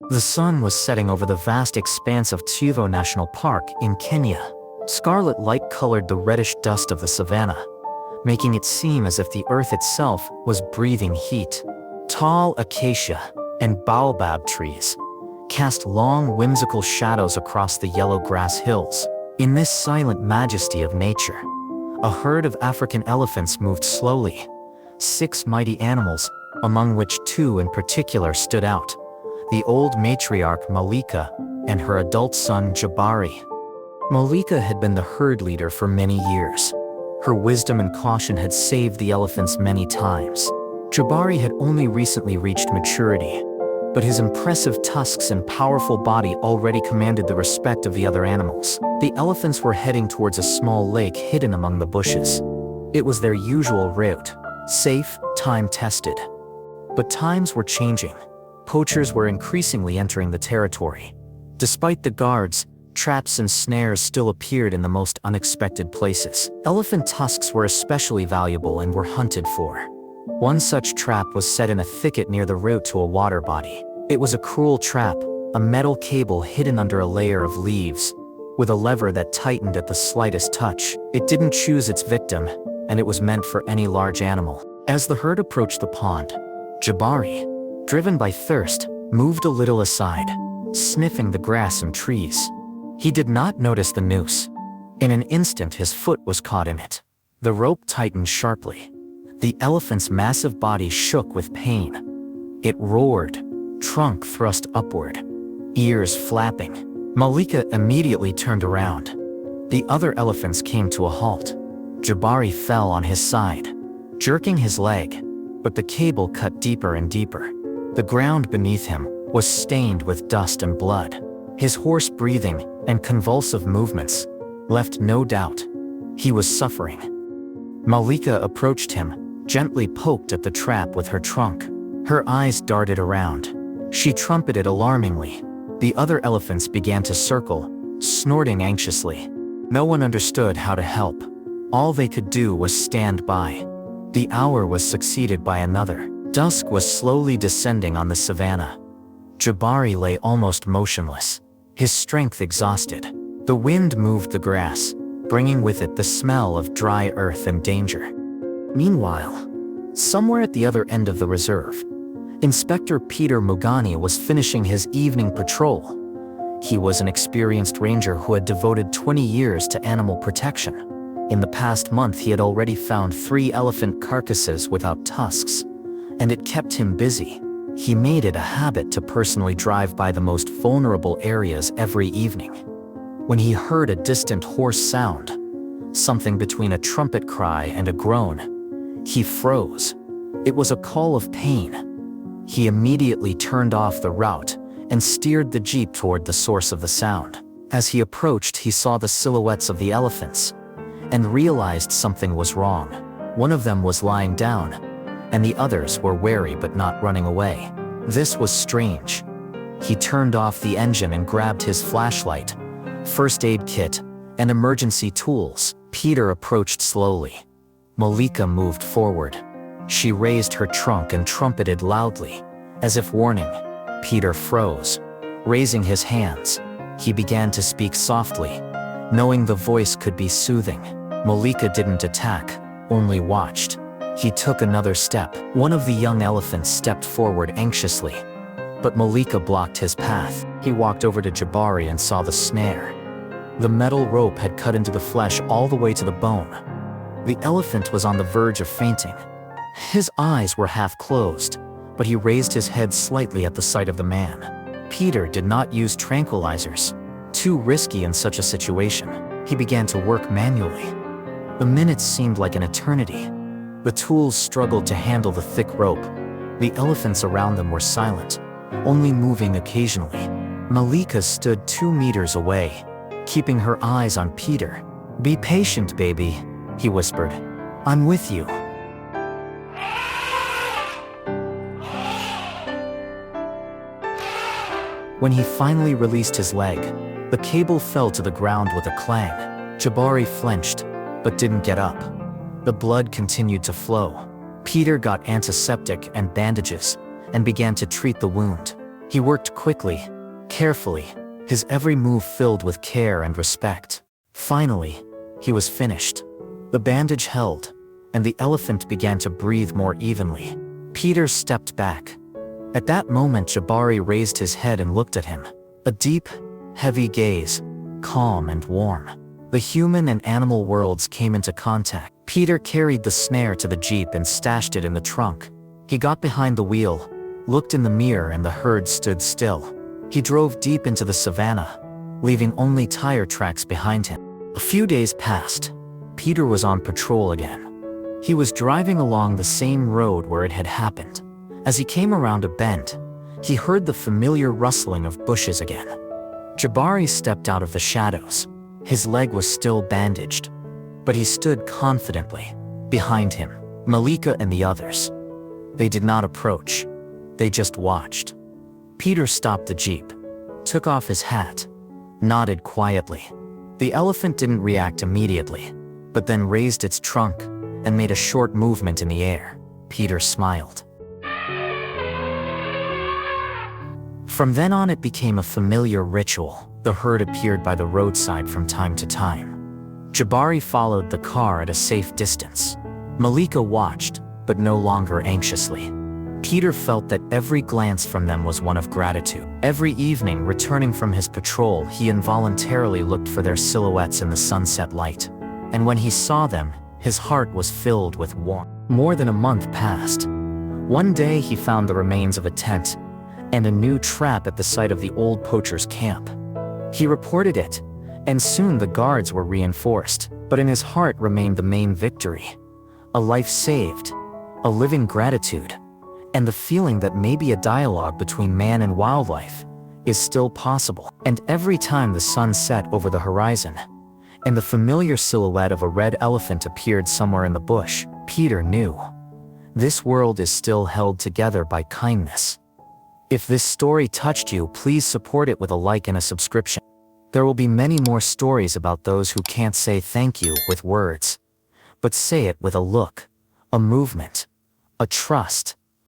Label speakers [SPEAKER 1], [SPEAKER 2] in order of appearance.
[SPEAKER 1] The sun was setting over the vast expanse of Tsavo National Park in Kenya. Scarlet light colored the reddish dust of the savanna, making it seem as if the earth itself was breathing heat. Tall acacia and baobab trees cast long, whimsical shadows across the yellow grass hills. In this silent majesty of nature, a herd of African elephants moved slowly. 6 mighty animals, among which 2 in particular stood out: the old matriarch Malika and her adult son Jabari. Malika had been the herd leader for many years. Her wisdom and caution had saved the elephants many times. Jabari had only recently reached maturity, but his impressive tusks and powerful body already commanded the respect of the other animals. The elephants were heading towards a small lake hidden among the bushes. It was their usual route, safe, time-tested. But times were changing. Poachers were increasingly entering the territory. Despite the guards, traps and snares still appeared in the most unexpected places. Elephant tusks were especially valuable and were hunted for. One such trap was set in a thicket near the route to a water body. It was a cruel trap, a metal cable hidden under a layer of leaves, with a lever that tightened at the slightest touch. It didn't choose its victim, and it was meant for any large animal. As the herd approached the pond, Jabari, driven by thirst, moved a little aside, sniffing the grass and trees. He did not notice the noose. In an instant his foot was caught in it. The rope tightened sharply. The elephant's massive body shook with pain. It roared, trunk thrust upward, ears flapping. Malika immediately turned around. The other elephants came to a halt. Jabari fell on his side, jerking his leg, but the cable cut deeper and deeper. The ground beneath him was stained with dust and blood. His hoarse breathing and convulsive movements left no doubt he was suffering. Malika approached him, gently poked at the trap with her trunk. Her eyes darted around. She trumpeted alarmingly. The other elephants began to circle, snorting anxiously. No one understood how to help. All they could do was stand by. The hour was succeeded by another. Dusk was slowly descending on the savanna. Jabari lay almost motionless, his strength exhausted. The wind moved the grass, bringing with it the smell of dry earth and danger. Meanwhile, somewhere at the other end of the reserve, Inspector Peter Mugani was finishing his evening patrol. He was an experienced ranger who had devoted 20 years to animal protection. In the past month he had already found 3 elephant carcasses without tusks, and it kept him busy. He made it a habit to personally drive by the most vulnerable areas every evening. When he heard a distant hoarse sound, something between a trumpet cry and a groan, he froze. It was a call of pain. He immediately turned off the route and steered the jeep toward the source of the sound. As he approached, he saw the silhouettes of the elephants and realized something was wrong. One of them was lying down, and the others were wary but not running away. This was strange. He turned off the engine and grabbed his flashlight, first aid kit, and emergency tools. Peter approached slowly. Malika moved forward. She raised her trunk and trumpeted loudly, as if warning. Peter froze. Raising his hands, he began to speak softly, knowing the voice could be soothing. Malika didn't attack, only watched. He took another step. One of the young elephants stepped forward anxiously, but Malika blocked his path. He walked over to Jabari and saw the snare. The metal rope had cut into the flesh all the way to the bone. The elephant was on the verge of fainting. His eyes were half closed, but he raised his head slightly at the sight of the man. Peter did not use tranquilizers, too risky in such a situation. He began to work manually. The minutes seemed like an eternity. The tools struggled to handle the thick rope. The elephants around them were silent, only moving occasionally. Malika stood 2 meters away, keeping her eyes on Peter. "Be patient, baby," he whispered. "I'm with you." When he finally released his leg, the cable fell to the ground with a clang. Jabari flinched, but didn't get up. The blood continued to flow. Peter got antiseptic and bandages and began to treat the wound. He worked quickly, carefully, his every move filled with care and respect. Finally, he was finished. The bandage held, and the elephant began to breathe more evenly. Peter stepped back. At that moment, Jabari raised his head and looked at him. A deep, heavy gaze, calm and warm. The human and animal worlds came into contact. Peter carried the snare to the jeep and stashed it in the trunk. He got behind the wheel, looked in the mirror, and the herd stood still. He drove deep into the savannah, leaving only tire tracks behind him. A few days passed. Peter was on patrol again. He was driving along the same road where it had happened. As he came around a bend, he heard the familiar rustling of bushes again. Jabari stepped out of the shadows. His leg was still bandaged, but he stood confidently. Behind him, Malika and the others. They did not approach. They just watched. Peter stopped the jeep, took off his hat, nodded quietly. The elephant didn't react immediately, but then raised its trunk and made a short movement in the air. Peter smiled. From then on, it became a familiar ritual. The herd appeared by the roadside from time to time. Jabari followed the car at a safe distance. Malika watched, but no longer anxiously. Peter felt that every glance from them was one of gratitude. Every evening, returning from his patrol, he involuntarily looked for their silhouettes in the sunset light. And when he saw them, his heart was filled with warmth. More than a month passed. One day, he found the remains of a tent and a new trap at the site of the old poacher's camp. He reported it, and soon the guards were reinforced. But in his heart remained the main victory: a life saved, a living gratitude, and the feeling that maybe a dialogue between man and wildlife is still possible. And every time the sun set over the horizon, and the familiar silhouette of a red elephant appeared somewhere in the bush, Peter knew this world is still held together by kindness. If this story touched you, please support it with a like and a subscription. There will be many more stories about those who can't say thank you with words, but say it with a look, a movement, a trust,